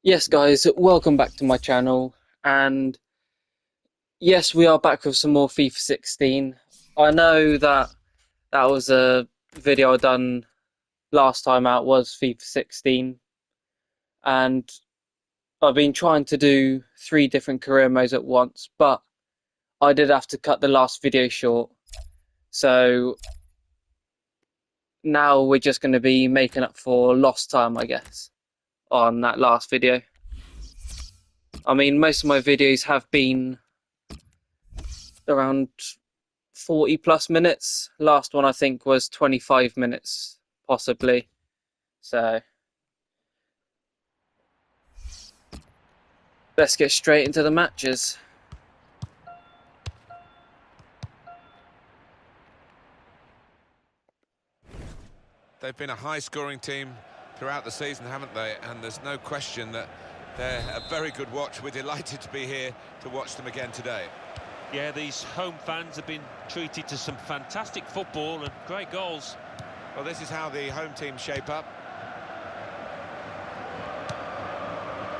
Yes, guys, welcome back to my channel. And yes, we are back with some more FIFA 16. I know that was a video I done last time out was FIFA 16, and I've been trying to do 3 different career modes at once, but I did have to cut the last video short. So now we're just going to be making up for lost time, I guess, on that last video. I mean, most of my videos have been around 40 plus minutes. Last one I think was 25 minutes, possibly. So let's get straight into the matches. They've been a high-scoring team throughout the season, haven't they? And there's no question that they're a very good watch. We're delighted to be here to watch them again today. Yeah, these home fans have been treated to some fantastic football and great goals. Well, this is how the home team shape up.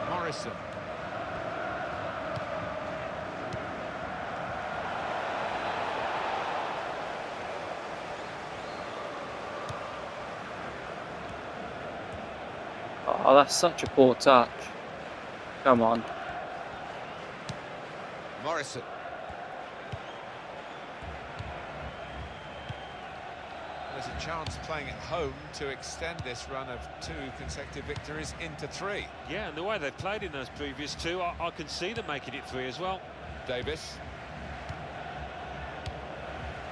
Morrison. Oh, that's such a poor touch. Come on. Morrison. There's a chance playing at home to extend this run of 2 consecutive victories into 3. Yeah, and the way they've played in those previous 2, I can see them making it 3 as well. Davis.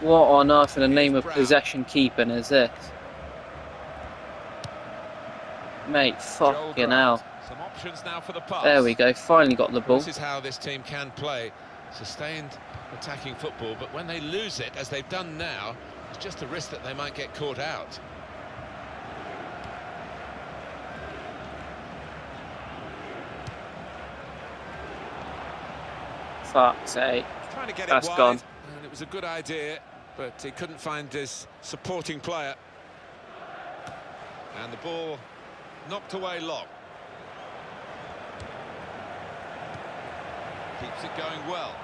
What on earth in the name of possession keeping is this? Mate, fucking hell. Some options now for the pass. There we go, finally got the ball. This is how this team can play. Sustained attacking football, but when they lose it, as they've done now, it's just a risk that they might get caught out. Fuck's sake. Trying to get That's it wide, gone. and it was a good idea, but he couldn't find his supporting player. And the ball knocked away long. Keeps it going well.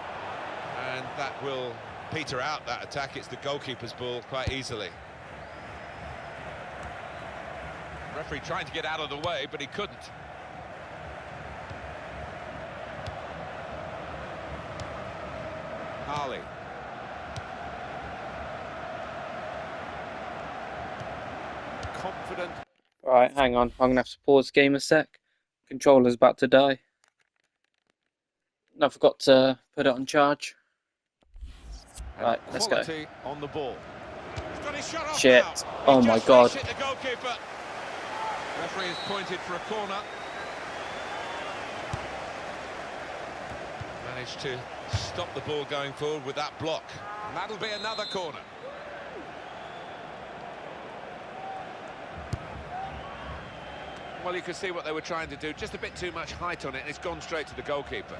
And that will peter out that attack. It's the goalkeeper's ball quite easily. Referee trying to get out of the way, but he couldn't. Harley. Confident. Right, hang on. I'm going to have to pause the game a sec. Controller's about to die. I forgot to put it on charge. Right, let's go. On the ball. He's got his shot off Shit. now. Oh He's my just God. reached it, the goalkeeper. Referee has pointed for a corner. Managed to stop the ball going forward with that block. And that'll be another corner. Well, you can see what they were trying to do. Just a bit too much height on it, and it's gone straight to the goalkeeper.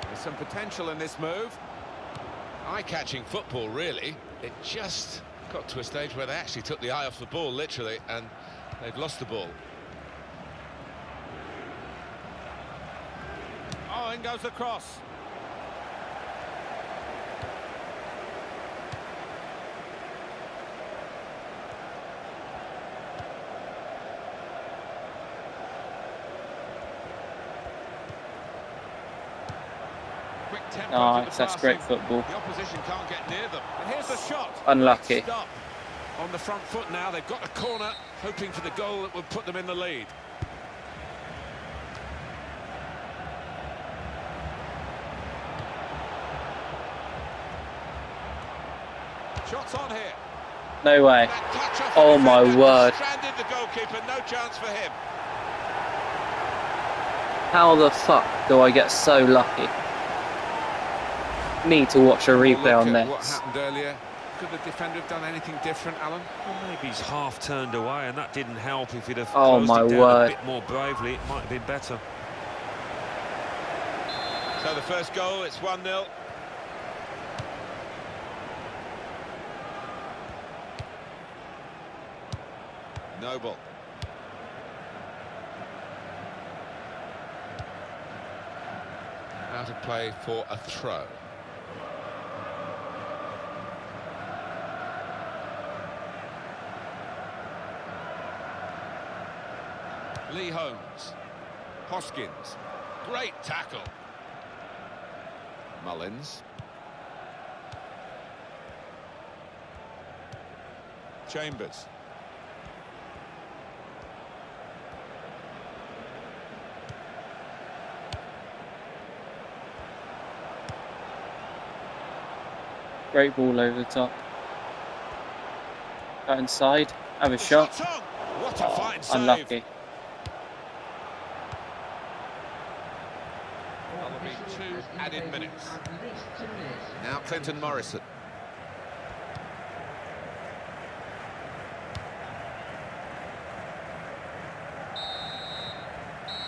There's some potential in this move. Eye-catching football, really. It just got to a stage where they actually took the eye off the ball, literally, and they've lost the ball. Oh, in goes the cross. Nice, that's great football. The opposition can't get near them. And here's the shot. Unlucky. Stop. On the front foot now, they've got a corner, hoping for the goal that will put them in the lead. Shots on here. No way. Oh my word. Stranded the goalkeeper, no chance for him. How the fuck do I get so lucky? Need to watch a replay on What this. happened earlier? Could the defender have done anything different, Alan? Well, maybe he's half turned away, and that didn't help. If he'd have Oh closed my it down word. a bit more bravely, it might have been better. So the first goal, it's 1-0. Noble. Out of play for a throw. Lee Holmes. Hoskins. Great tackle. Mullins. Chambers. Great ball over the top. Out inside. Have a shot. What a fine save. Unlucky. Well, there'll be 2 added minutes. Now Clinton Morrison.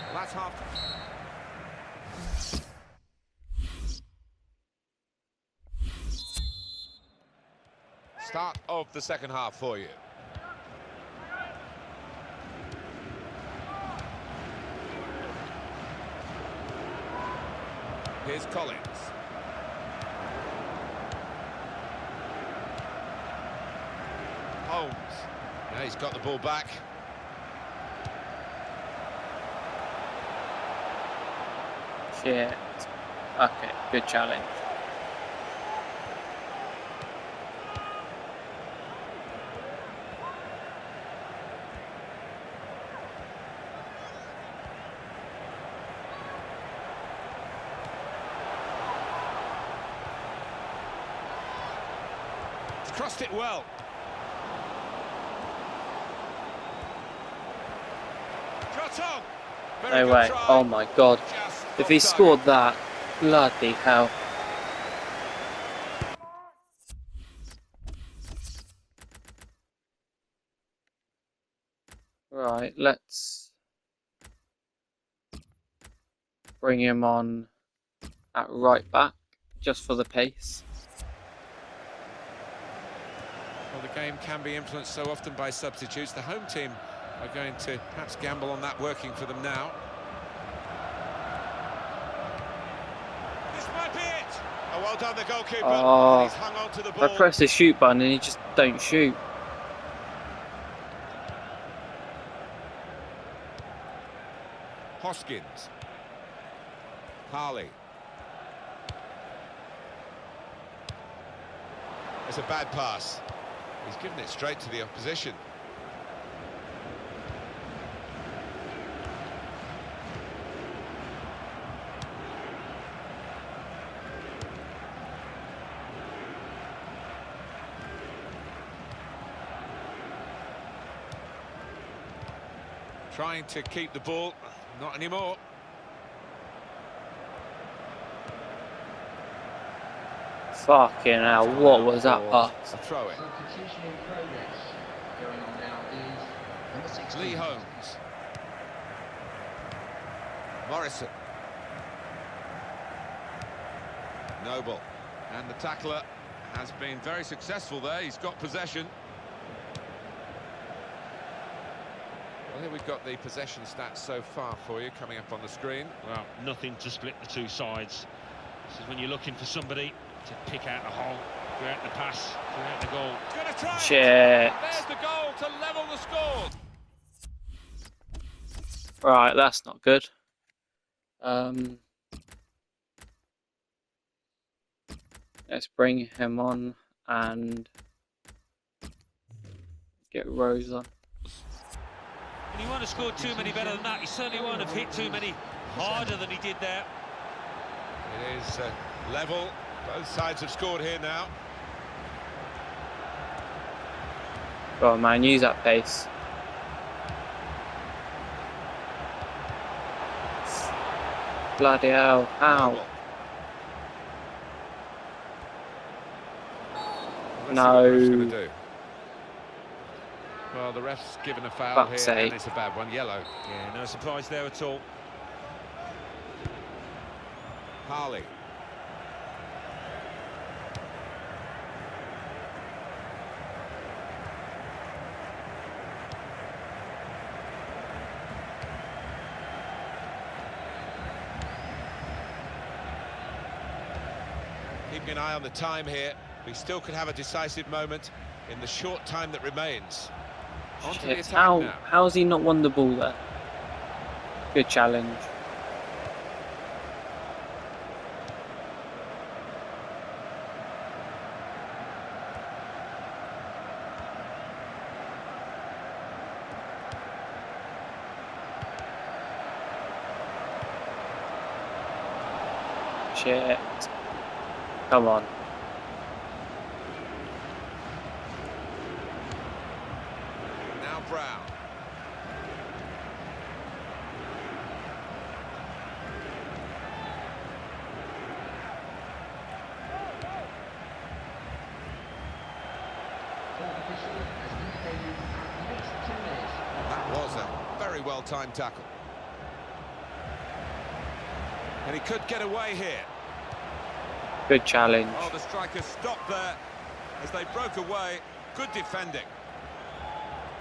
Well, that's half. Start of the second half for you. Here's Collins. Holmes. Yeah, he's got the ball back. Shit. Okay, good challenge. Crossed it well. Shot on. Very No good way. try. Oh my god. Just If he off scored target. that, bloody hell. Right, let's bring him on at right back, just for the pace. Well, the game can be influenced so often by substitutes. The home team are going to perhaps gamble on that working for them now. This might be it. Oh, well done, the goalkeeper. Oh, He's hung on to the I ball. press the shoot button and he just don't shoot. Hoskins. Harley. It's a bad pass. He's given it straight to the opposition. Trying to keep the ball, not anymore. Fucking hell, what was that pass? A throw in. Lee Holmes. Morrison. Noble. And the tackler has been very successful there. He's got possession. Well, here we've got the possession stats so far for you coming up on the screen. Well, nothing to split the two sides. This is when you're looking for somebody to pick out the hole, create the pass, create the goal. He's going to try. Shit. There's the goal to level the score. Right, that's not good. Let's bring him on and get Rose on. And he won't have scored too many better than that. He certainly won't have hit too many harder than he did there. It is level. Both sides have scored here now. Go on, man, use that pace. Bloody hell, ow. Let's see what the ref's gonna No. do. Well, the ref's given a foul Fuck's here, sake. and it's a bad one, yellow. Yeah, no surprise there at all. Harley. Keeping an eye on the time here. We still could have a decisive moment in the short time that remains. On to the Shit, attack now. how's he not won the ball there? Good challenge. Shit. Come on. Now Brown. That was a very well-timed tackle. And he could get away here. Good challenge. Oh, the striker stopped there as they broke away. Good defending.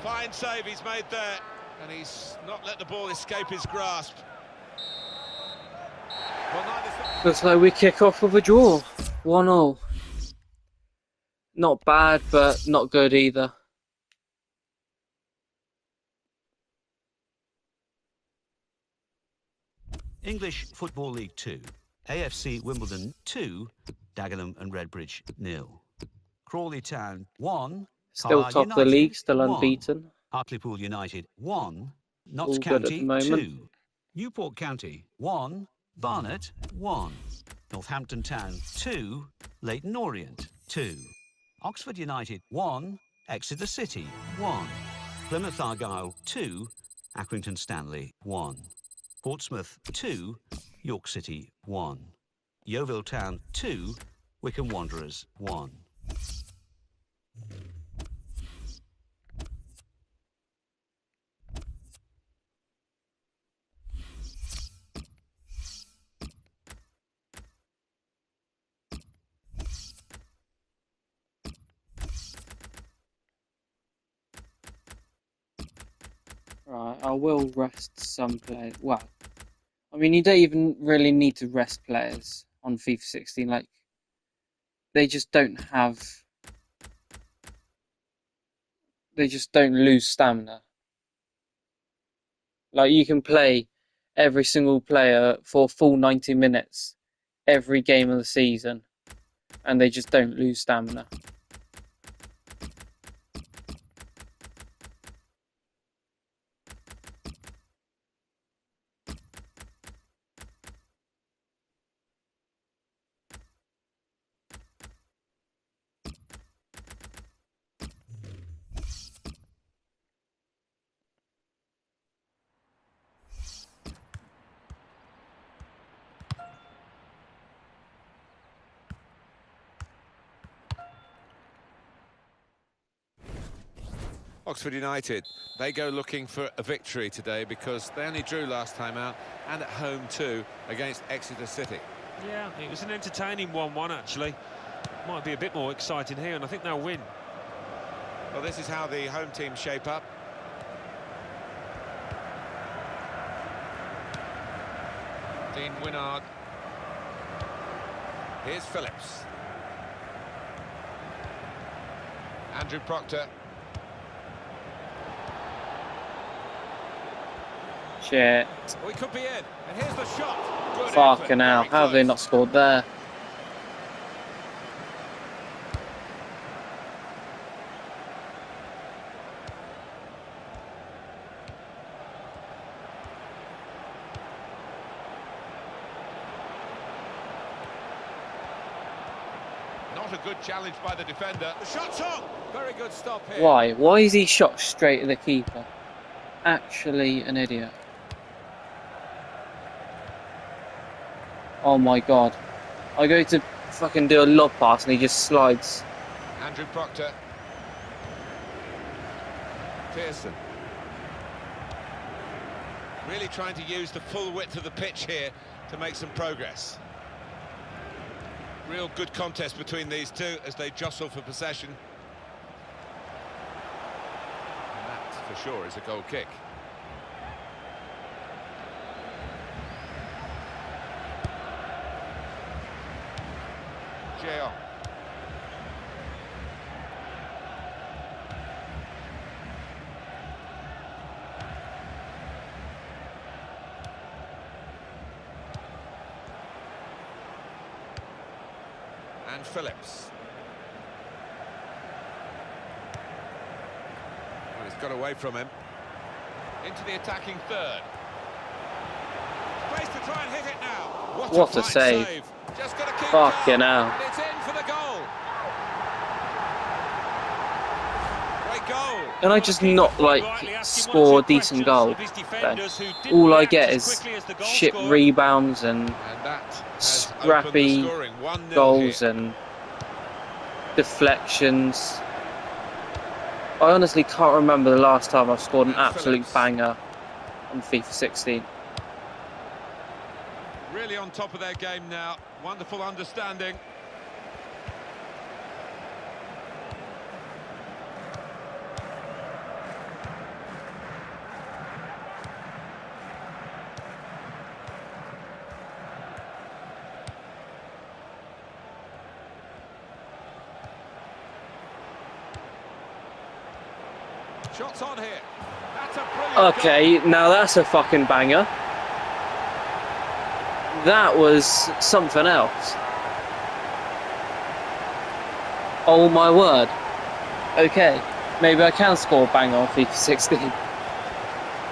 Fine save he's made there, and he's not let the ball escape his grasp. Well, Looks like we kick off with a draw. 1-0. Not bad, but not good either. English Football League 2. AFC Wimbledon 2, Dagenham and Redbridge 0. Crawley Town 1, Still Carlisle top of the United, league, still 1, unbeaten. Hartlepool United 1, Notts All good at the County moment. 2, Newport County 1, Barnet 1, Northampton Town 2, Leyton Orient 2, Oxford United 1, Exeter City 1, Plymouth Argyle 2, Accrington Stanley 1, Portsmouth 2, York City 1, Yeovil Town 2, Wycombe Wanderers 1. Right, I will rest some players. Well, I mean, you don't even really need to rest players on FIFA 16. Like, they just don't have. They just don't lose stamina. Like, you can play every single player for a full 90 minutes every game of the season, and they just don't lose stamina. Oxford United, they go looking for a victory today because they only drew last time out, and at home too against Exeter City. Yeah, it was an entertaining 1-1 actually. Might be a bit more exciting here, and I think they'll win. Well, this is how the home team shape up. Dean Winnard. Here's Phillips. Andrew Proctor. Shit. Oh, he could be in. And here's the shot. Good Fucking hell. effort. How have they not scored there? Not a good challenge by the defender. The shot's on. Very good stop here. Why? Why is he shot straight at the keeper? Actually an idiot. Oh my god. I go to fucking do a lob pass and he just slides. Andrew Proctor. Pearson. Really trying to use the full width of the pitch here to make some progress. Real good contest between these two as they jostle for possession. And that, for sure, is a goal kick. Jeong. And Phillips. Well, he's got away from him. Into the attacking third. Space to try and hit it now. What a fine save. Just got to keep Fucking calm, hell. and it's in for the goal. Great goal. Can I just not, like, score decent goal? Then all I get is shit rebounds and That has scrappy opened the scoring. 1-0 goals here. and deflections. I honestly can't remember the last time I've scored an absolute banger on FIFA 16. Really on top of their game now. Wonderful understanding. Shots on here. That's a brilliant Okay, now that's a fucking banger. That was something else. Oh my word. Okay, maybe I can score a banger on FIFA 16.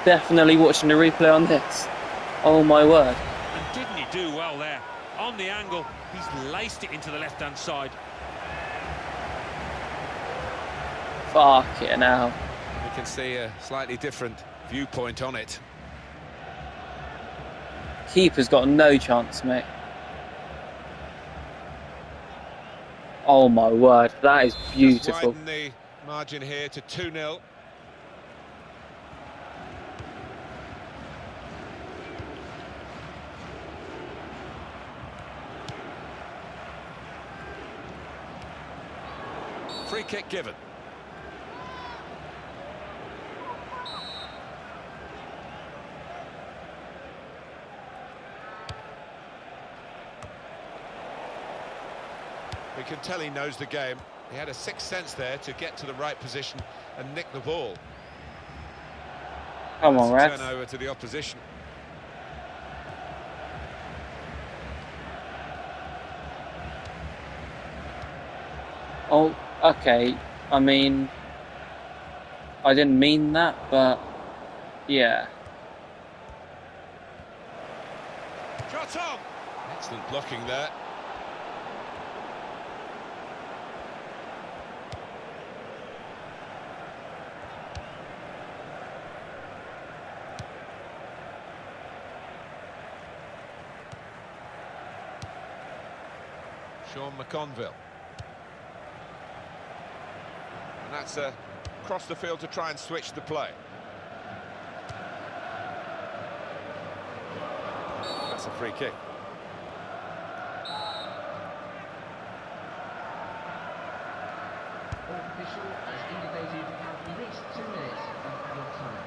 Definitely watching the replay on this. Oh my word. And didn't he do well there? On the angle, he's laced it into the left-hand side. Fucking hell. We can see a slightly different viewpoint on it. Keeper's got no chance, mate. Oh my word, that is beautiful. Just widen the margin here to 2-0. Free kick given. We can tell he knows the game. He had a sixth sense there to get to the right position and nick the ball. Come on, That's a Red. turnover to the opposition. Oh, okay. I mean, I didn't mean that, but yeah. Shot on! Excellent blocking there. Sean McConville. And that's across the field to try and switch the play. That's a free kick. Official has indicated you have at least 2 minutes of added time.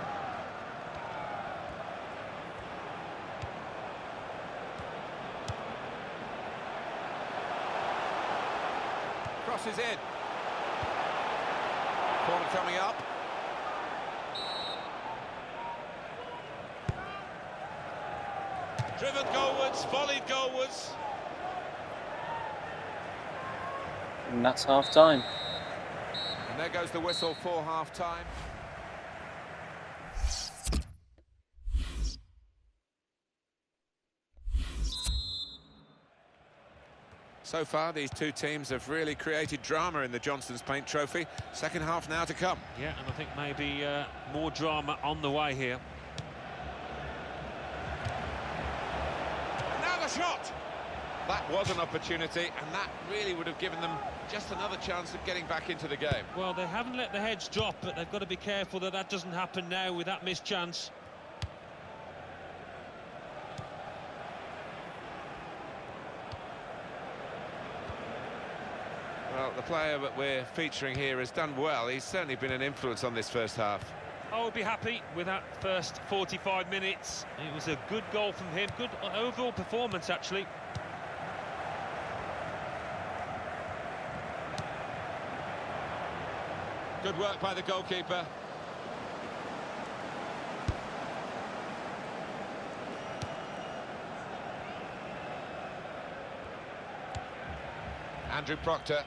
Crosses in. Corner coming up. Driven goalwards, volleyed goalwards. And that's half time. And there goes the whistle for half-time. So far, these two teams have really created drama in the Johnstone's Paint Trophy. Second half now to come. Yeah, and I think maybe more drama on the way here. And now the shot! That was an opportunity, and that really would have given them just another chance of getting back into the game. Well, they haven't let the heads drop, but they've got to be careful that that doesn't happen now with that missed chance. Well, the player that we're featuring here has done well. He's certainly been an influence on this first half. I would be happy with that first 45 minutes. It was a good goal from him, good overall performance actually. Good work by the goalkeeper. Andrew Proctor.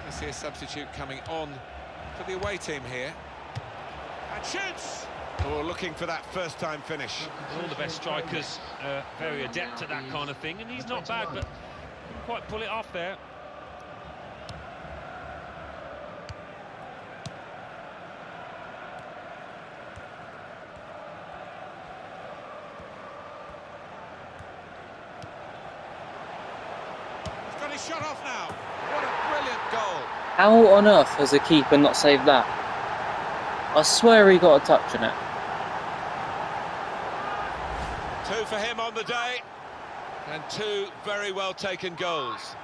I see a substitute coming on for the away team here. And shoots! Oh, looking for that first-time finish. All the best strikers are very adept at that kind of thing, and he's not bad, but couldn't quite pull it off there. He's got his shot off now. What a brilliant goal. How on earth has the keeper not saved that? I swear he got a touch on it. 2 for him on the day, and 2 very well taken goals.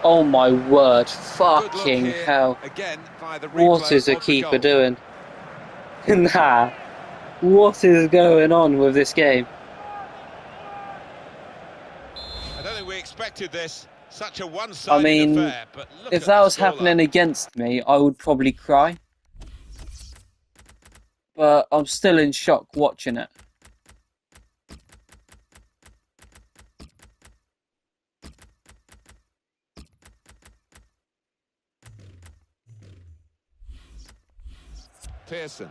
Oh my word, Good look fucking here, hell. again by the What replay is the of keeper goal. doing? Nah. What is going on with this game? I don't think we expected this. Such a one-sided I mean, affair, but look if at that the was happening scoreline. against me, I would probably cry. But I'm still in shock watching it. Pearson.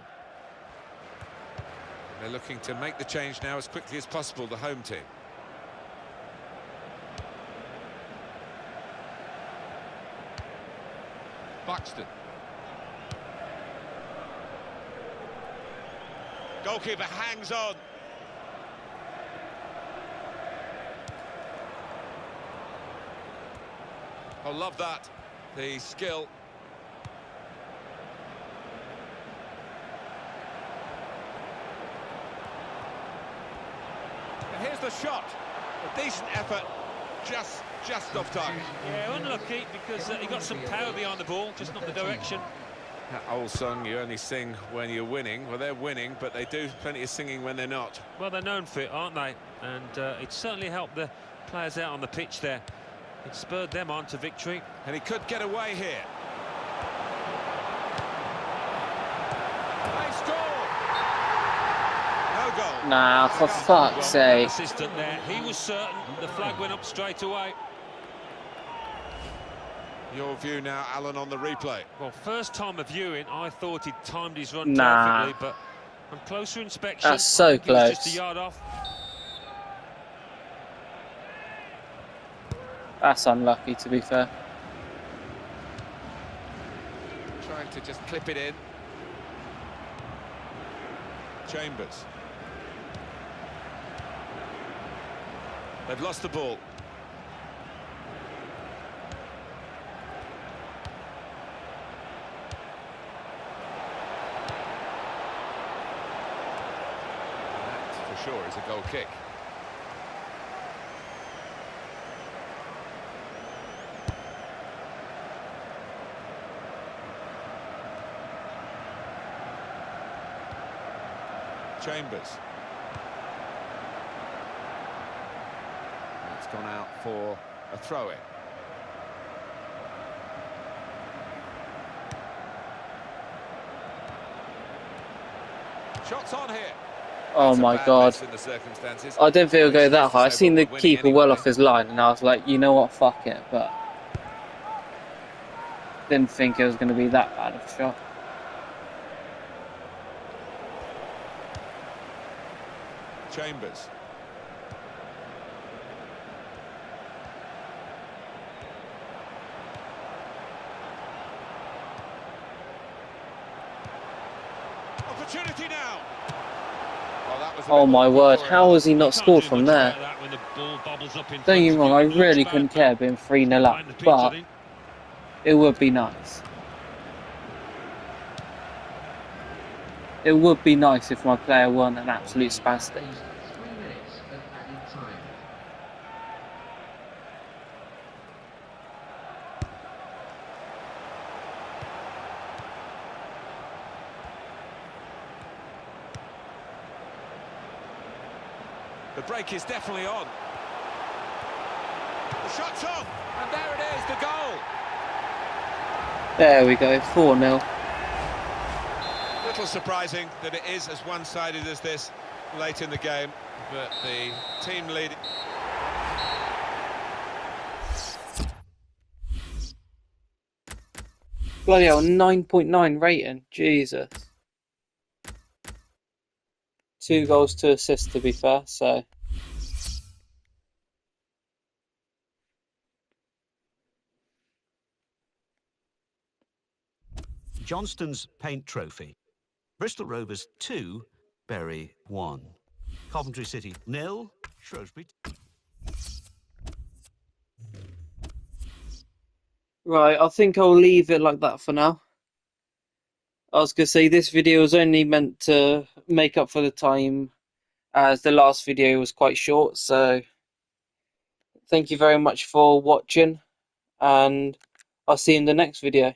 They're looking to make the change now as quickly as possible, the home team. Buxton. Goalkeeper hangs on. I love that. The skill. And here's the shot. A decent effort. Just off target. Yeah, unlucky because he got some power behind the ball, just not the direction. That old song, you only sing when you're winning. Well, they're winning, but they do plenty of singing when they're not. Well, they're known for it, aren't they? And it certainly helped the players out on the pitch there. It spurred them on to victory. And he could get away here. They score! No goal. Nah, for fuck's Well, sake. assistant there, he was certain the flag went up straight away. Your view now, Alan, on the replay. Well, first time of viewing, I thought he'd timed his run Nah. perfectly, but on closer inspection, That's so I think he was just close. a yard off. That's unlucky, to be fair. Trying to just clip it in. Chambers. They've lost the ball. That, for sure, is a goal kick. Chambers. It's gone out for a throw-in. Shots on here. Oh That's a my bad god. miss in the circumstances. I didn't think it would go It's that safe to high. I say seen the we're winning keeper well anyway. off his line, and I was like, you know what, fuck it. But didn't think it was going to be that bad of a shot. Chambers. Opportunity now. Well, that was a Oh bit my awkward word, for him. how has he You not can't scored do from much there? about that when the ball bobbles up in Don't front get me of wrong, you. I It looks really bad, couldn't care being 3-0 up, behind the pitch, I but think. it would be nice. It would be nice if my player won an absolute spastic. 3 minutes of added time. The break is definitely on. The shot's on, and there it is, the goal. There we go, 4-0. Little surprising that it is as one-sided as this late in the game, but the team lead. Bloody hell, 9.9 rating. Jesus. 2 goals, 2 assists to be fair, so. Johnston's Paint Trophy. Bristol Rovers 2, Bury 1. Coventry City 0, Shrewsbury. Right, I think I'll leave it like that for now. I was going to say this video is only meant to make up for the time as the last video was quite short, so thank you very much for watching and I'll see you in the next video.